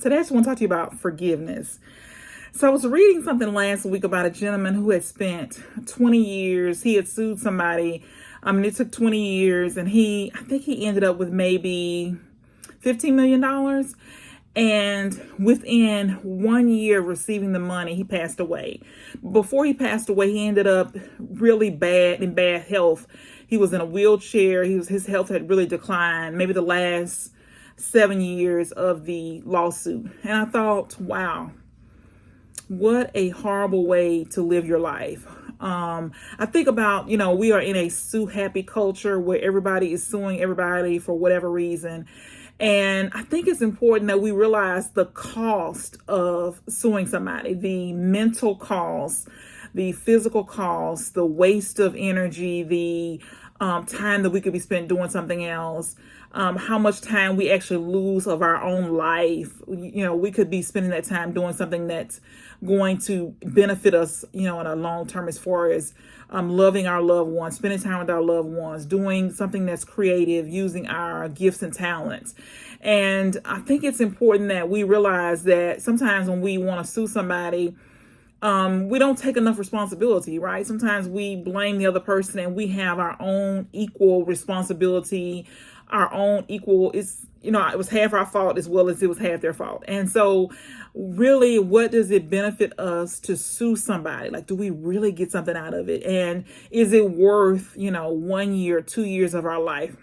Today I just want to talk to you about forgiveness. So I was reading something last week about a gentleman who had spent 20 years. He had sued somebody. It took 20 years, and I think he ended up with maybe $15 million. And within 1 year of receiving the money, he passed away. Before he passed away, he ended up really in bad health. He was in a wheelchair. His health had really declined, maybe the last 7 years of the lawsuit. And I thought, wow, what a horrible way to live your life. I think about, we are in a sue happy culture where everybody is suing everybody for whatever reason. And I think it's important that we realize the cost of suing somebody, the mental cost, the physical cost, the waste of energy, the time that we could be spent doing something else, how much time we actually lose of our own life. We could be spending that time doing something that's going to benefit us, in a long term, as far as loving our loved ones, spending time with our loved ones, doing something that's creative, using our gifts and talents. And I think it's important that we realize that sometimes when we want to sue somebody, we don't take enough responsibility, right? Sometimes we blame the other person, and we have our own equal responsibility, our own equal, it was half our fault as well as it was half their fault. And so really, what does it benefit us to sue somebody? Like, do we really get something out of it? And is it worth, 1 year, 2 years of our life?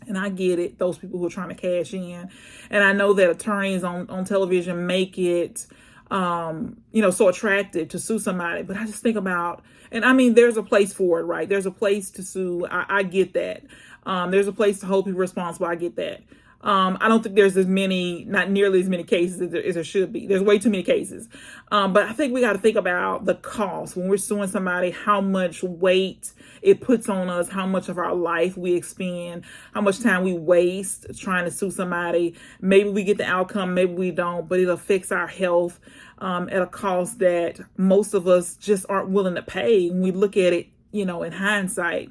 And I get it, those people who are trying to cash in. And I know that attorneys on television make it so attractive to sue somebody. But I just think about, and I mean, there's a place for it, right? There's a place to sue. I get that. There's a place to hold people responsible. I get that. I don't think there's not nearly as many cases as there should be. There's way too many cases. But I think we got to think about the cost when we're suing somebody, how much weight it puts on us, how much of our life we expend, how much time we waste trying to sue somebody. Maybe we get the outcome, maybe we don't, but it affects our health at a cost that most of us just aren't willing to pay when we look at it, in hindsight.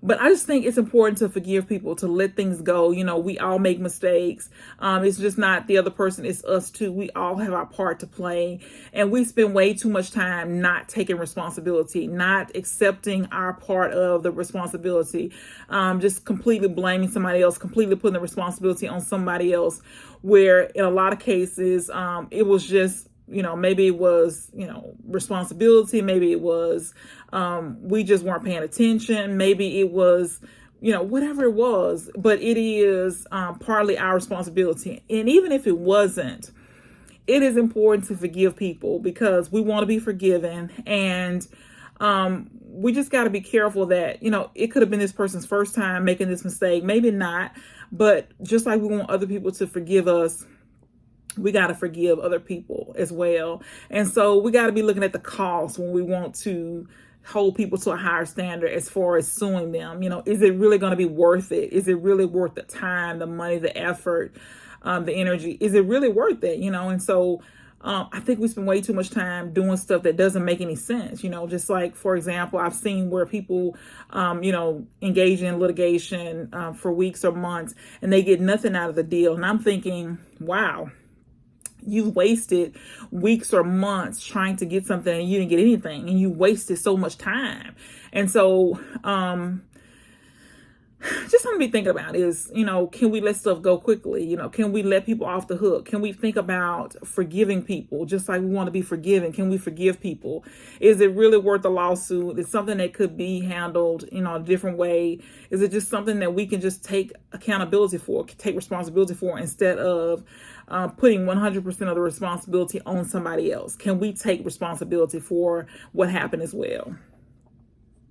But I just think it's important to forgive people, to let things go. We all make mistakes. It's just not the other person, it's us too. We all have our part to play. And we spend way too much time not taking responsibility, not accepting our part of the responsibility, just completely blaming somebody else, completely putting the responsibility on somebody else, where in a lot of cases, it was just, maybe it was, responsibility. Maybe it was, we just weren't paying attention. Maybe it was, whatever it was, but it is partly our responsibility. And even if it wasn't, it is important to forgive people because we want to be forgiven. And we just got to be careful that, it could have been this person's first time making this mistake. Maybe not. But just like we want other people to forgive us, we got to forgive other people as well. And so we got to be looking at the cost when we want to hold people to a higher standard as far as suing them. Is it really going to be worth it? Is it really worth the time, the money, the effort, the energy? Is it really worth it? And so I think we spend way too much time doing stuff that doesn't make any sense. Just like, for example, I've seen where people, engage in litigation for weeks or months and they get nothing out of the deal. And I'm thinking, wow, you wasted weeks or months trying to get something and you didn't get anything, and you wasted so much time. And so, just something to be thinking about is, can we let stuff go quickly? Can we let people off the hook? Can we think about forgiving people just like we want to be forgiven? Can we forgive people? Is it really worth a lawsuit? Is something that could be handled, a different way? Is it just something that we can just take accountability for, take responsibility for, instead of putting 100% of the responsibility on somebody else? Can we take responsibility for what happened as well?